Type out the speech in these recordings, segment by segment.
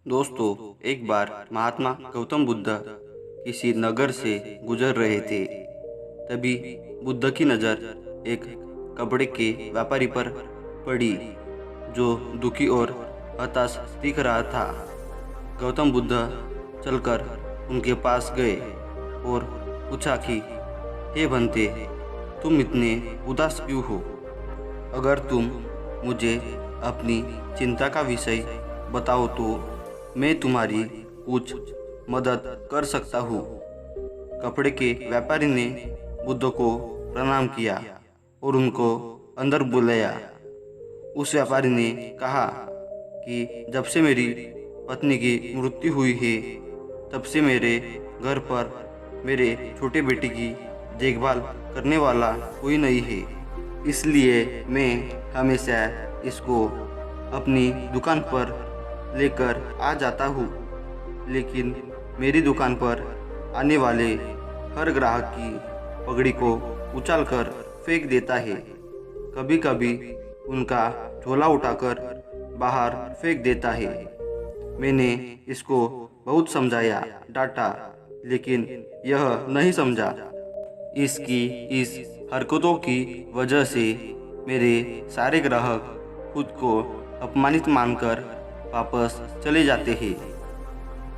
दोस्तों, एक बार महात्मा गौतम बुद्ध किसी नगर से गुजर रहे थे। तभी बुद्ध की नज़र एक कपड़े के व्यापारी पर पड़ी, जो दुखी और हताश दिख रहा था। गौतम बुद्ध चलकर उनके पास गए और पूछा कि हे बंते, तुम इतने उदास क्यों हो? अगर तुम मुझे अपनी चिंता का विषय बताओ तो मैं तुम्हारी कुछ मदद कर सकता हूँ। कपड़े के व्यापारी ने बुद्ध को प्रणाम किया और उनको अंदर बुलाया। उस व्यापारी ने कहा कि जब से मेरी पत्नी की मृत्यु हुई है, तब से मेरे घर पर मेरे छोटे बेटे की देखभाल करने वाला कोई नहीं है। इसलिए मैं हमेशा इसको अपनी दुकान पर लेकर आ जाता हूँ, लेकिन मेरी दुकान पर आने वाले हर ग्राहक की पगड़ी को उछालकर फेंक देता है। कभी कभी उनका झोला उठाकर बाहर फेंक देता है। मैंने इसको बहुत समझाया, डांटा, लेकिन यह नहीं समझा। इसकी इस हरकतों की वजह से मेरे सारे ग्राहक खुद को अपमानित मानकर वापस चले जाते हैं।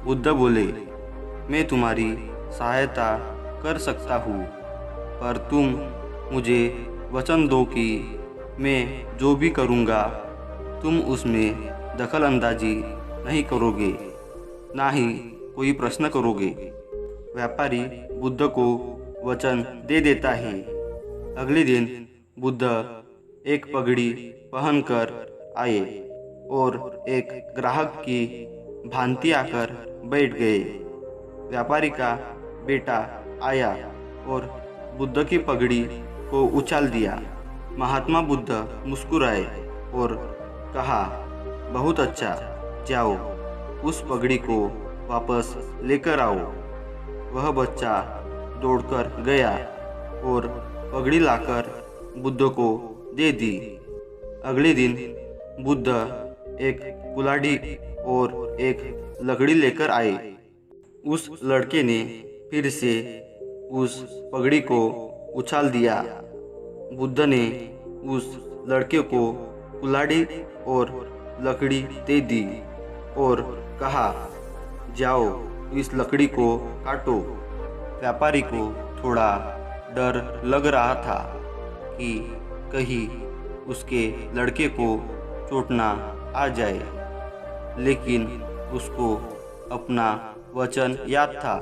बुद्ध बोले, मैं तुम्हारी सहायता कर सकता हूँ, पर तुम मुझे वचन दो कि मैं जो भी करूँगा तुम उसमें दखल अंदाजी नहीं करोगे, ना ही कोई प्रश्न करोगे। व्यापारी बुद्ध को वचन दे देता है। अगले दिन बुद्ध एक पगड़ी पहनकर आए और एक ग्राहक की भांति आकर बैठ गए। व्यापारी का बेटा आया और बुद्ध की पगड़ी को उछाल दिया। महात्मा बुद्ध मुस्कुराए और कहा, बहुत अच्छा, जाओ उस पगड़ी को वापस लेकर आओ। वह बच्चा दौड़कर गया और पगड़ी लाकर बुद्ध को दे दी। अगले दिन बुद्ध एक कुल्हाड़ी और एक लकड़ी लेकर आए। उस लड़के ने फिर से उस पगड़ी को उछाल दिया। बुद्ध ने उस लड़के को कुल्हाड़ी और लकड़ी दे दी और कहा, जाओ इस लकड़ी को काटो। व्यापारी को थोड़ा डर लग रहा था कि कहीं उसके लड़के को चोट ना आ जाए, लेकिन उसको अपना वचन याद था।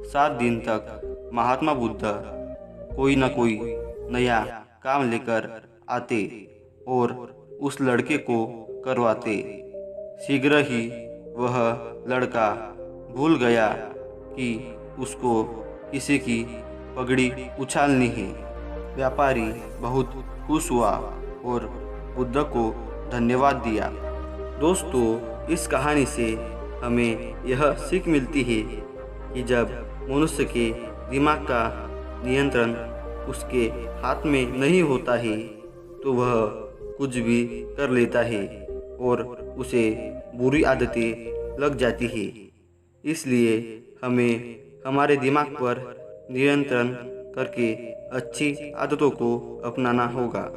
7 दिन तक महात्मा बुद्ध कोई न कोई नया काम लेकर आते और उस लड़के को करवाते। शीघ्र ही वह लड़का भूल गया कि उसको किसी की पगड़ी उछालनी है। व्यापारी बहुत खुश हुआ और बुद्ध को धन्यवाद दिया। दोस्तों, इस कहानी से हमें यह सीख मिलती है कि जब मनुष्य के दिमाग का नियंत्रण उसके हाथ में नहीं होता है तो वह कुछ भी कर लेता है और उसे बुरी आदतें लग जाती है। इसलिए हमें हमारे दिमाग पर नियंत्रण करके अच्छी आदतों को अपनाना होगा।